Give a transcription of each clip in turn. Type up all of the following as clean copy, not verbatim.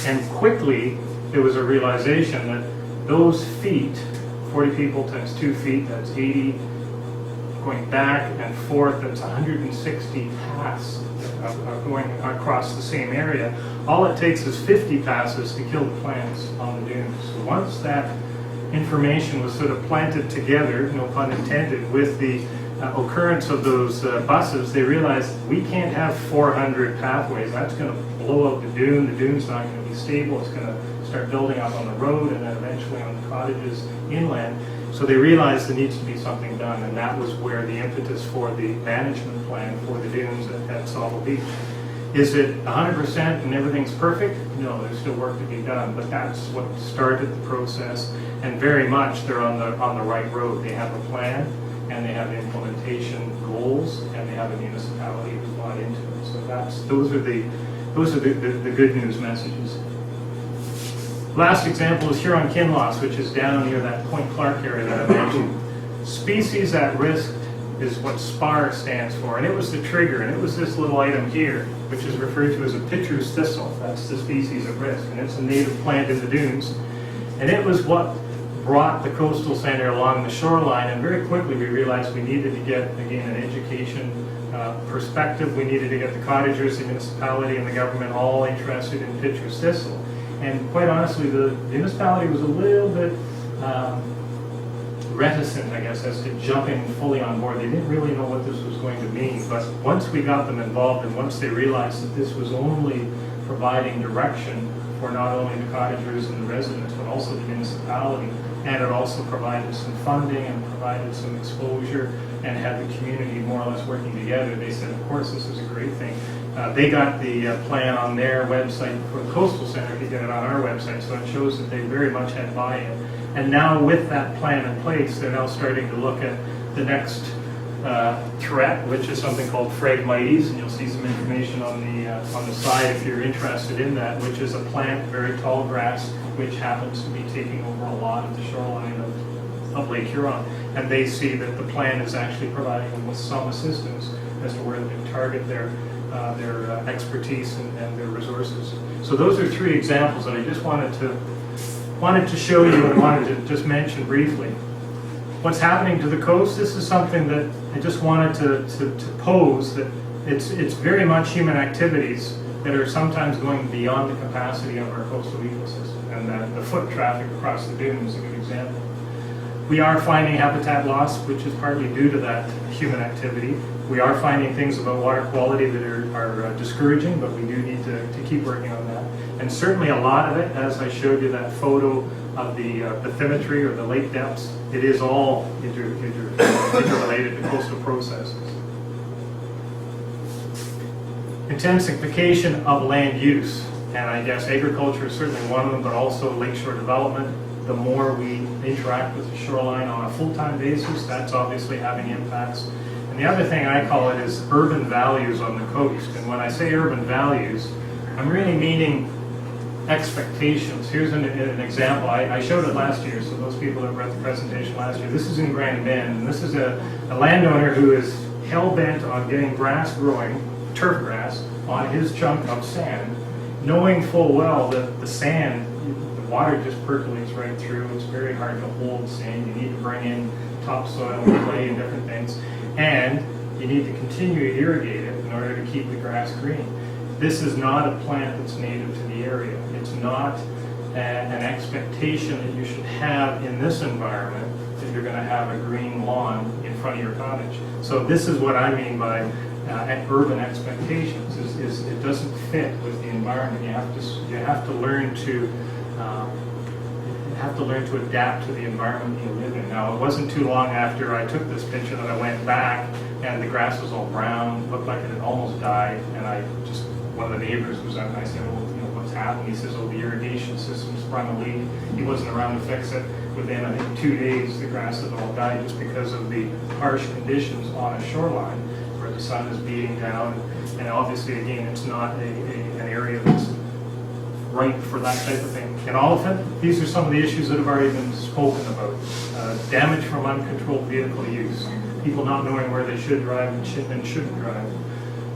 And quickly, there was a realization that those feet, 40 people times 2 feet, that's 80, going back and forth, that's 160 paths going across the same area. All it takes is 50 passes to kill the plants on the dunes. So once that information was sort of planted together, no pun intended, with the occurrence of those buses, they realized we can't have 400 pathways. That's going to blow out the dune. The dune's not going to be stable. It's going to start building up on the road and then eventually on the cottages inland. So they realized there needs to be something done, and that was where the impetus for the management plan for the dunes at Sauble Beach. Is it 100% and everything's perfect? No, there's still work to be done, but that's what started the process, and very much they're on the right road. They have a plan, and they have implementation goals, and they have a municipality who's bought into it. So those are the good news messages. Last example is Huron-Kinloss, which is down near that Point Clark area that I mentioned. Species at risk is what SPAR stands for, and it was the trigger, and it was this little item here, which is referred to as a pitcher's thistle. That's the species at risk, and it's a native plant in the dunes. And it was what brought the coastal center along the shoreline, and very quickly we realized we needed to get, again, an education perspective. We needed to get the cottagers, the municipality, and the government all interested in pitcher's thistle. And quite honestly, the municipality was a little bit reticent, I guess, as to jumping fully on board. They didn't really know what this was going to mean, but once we got them involved and once they realized that this was only providing direction for not only the cottagers and the residents, but also the municipality, and it also provided some funding and provided some exposure and had the community more or less working together, they said, of course, this is a great thing. They got the plan on their website for the Coastal Center to get it on our website, so it shows that they very much had buy-in. And now with that plan in place, they're now starting to look at the next threat, which is something called Phragmites, and you'll see some information on the side if you're interested in that, which is a plant, very tall grass, which happens to be taking over a lot of the shoreline of Lake Huron. And they see that the plan is actually providing them with some assistance as to where they can target their expertise and their resources. So those are 3 examples that I just wanted to show you and wanted to just mention briefly. What's happening to the coast, this is something that I just wanted to pose, that it's very much human activities that are sometimes going beyond the capacity of our coastal ecosystem, and that the foot traffic across the dune is a good example. We are finding habitat loss, which is partly due to that human activity. We are finding things about water quality that are discouraging, but we do need to keep working on that. And certainly a lot of it, as I showed you that photo of the bathymetry or the lake depths, it is all interrelated to coastal processes. Intensification of land use, and I guess agriculture is certainly one of them, but also lakeshore development. The more we interact with the shoreline on a full-time basis, that's obviously having impacts. And the other thing I call it is urban values on the coast. And when I say urban values, I'm really meaning expectations. Here's an example. I showed it last year, so those people that were at the presentation last year, this is in Grand Bend, and this is a landowner who is hell-bent on getting grass growing, turf grass, on his chunk of sand, knowing full well that the sand, water just percolates right through. It's very hard to hold sand. You need to bring in topsoil and clay and different things. And you need to continue to irrigate it in order to keep the grass green. This is not a plant that's native to the area. It's not an expectation that you should have in this environment that you're going to have a green lawn in front of your cottage. So this is what I mean by urban expectations. Is it doesn't fit with the environment. You have to learn to adapt to the environment you live in. Now, it wasn't too long after I took this picture that I went back, and the grass was all brown, looked like it had almost died, and one of the neighbors was out, and I said, well, what's happened? He says, oh, the irrigation system sprung a leak. He wasn't around to fix it. Within, I think, 2 days, the grass had all died just because of the harsh conditions on a shoreline where the sun is beating down, and obviously, again, it's not an area that's right for that type of thing. In Oliphant, these are some of the issues that have already been spoken about. Damage from uncontrolled vehicle use, people not knowing where they should drive and shouldn't drive.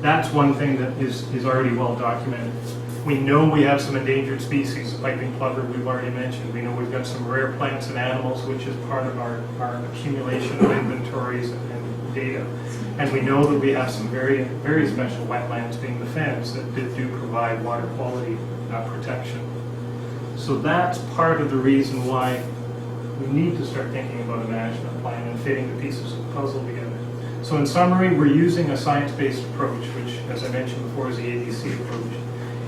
That's one thing that is already well documented. We know we have some endangered species, the piping plover we've already mentioned. We know we've got some rare plants and animals, which is part of our accumulation of inventories and data. And we know that we have some very, very special wetlands, being the fens, that do provide water quality protection. So that's part of the reason why we need to start thinking about a management plan and fitting the pieces of the puzzle together. So in summary, we're using a science-based approach, which, as I mentioned before, is the ABC approach.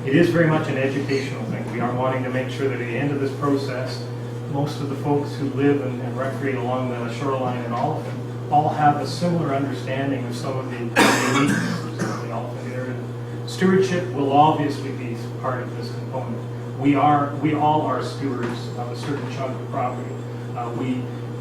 It is very much an educational thing. We are wanting to make sure that at the end of this process, most of the folks who live and recreate along the shoreline in Oliphant all have a similar understanding of some of the uniquenesses of the Oliphant area. Stewardship will obviously be part of this component. We all are stewards of a certain chunk of property.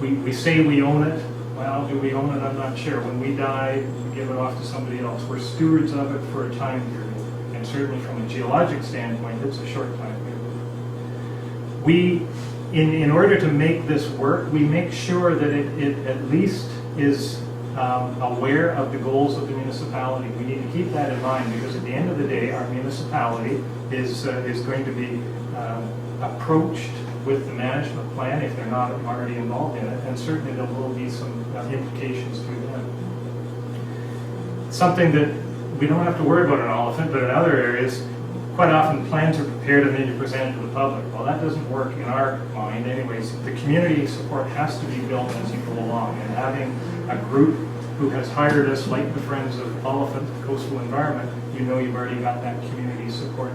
We say we own it. Well, do we own it? I'm not sure. When we die, we give it off to somebody else. We're stewards of it for a time period. And certainly from a geologic standpoint, it's a short time period. We, in order to make this work, we make sure that it at least is aware of the goals of the municipality. We need to keep that in mind, because at the end of the day, our municipality is going to be approached with the management plan if they're not already involved in it, and certainly there will be some implications to them. Something that we don't have to worry about in Oliphant, but in other areas, quite often plans are prepared and then you present it to the public. Well, that doesn't work in our mind anyways. The community support has to be built as you go along, and having a group who has hired us, like the Friends of Oliphant, Coastal Environment, you know you've already got that community support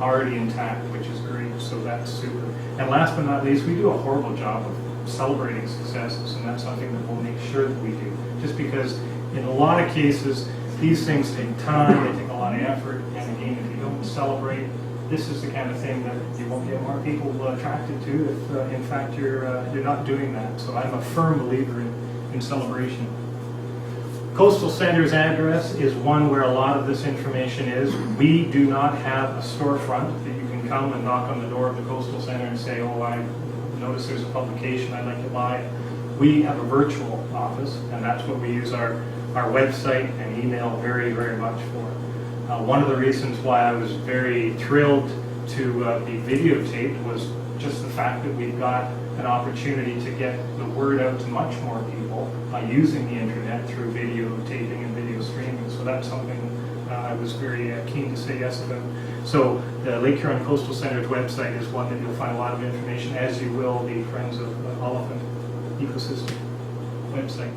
already intact, which is great, so that's super. And last but not least, we do a horrible job of celebrating successes, and that's something that we'll make sure that we do. Just because in a lot of cases, these things take time, they take a lot of effort, and again, if you don't celebrate, this is the kind of thing that you won't get more people attracted to if, in fact, you're not doing that. So I'm a firm believer in celebration. Coastal Center's address is one where a lot of this information is. We do not have a storefront that you can come and knock on the door of the Coastal Center and say, oh, I noticed there's a publication I'd like to buy it. We have a virtual office, and that's what we use our website and email very, very much for. One of the reasons why I was very thrilled to be videotaped was just the fact that we've got an opportunity to get the word out to much more people by using the internet through videotaping and video streaming. So that's something I was very keen to say yes about. So the Lake Huron Coastal Center's website is one that you'll find a lot of information, as you will the Friends of Oliphant Ecosystem website.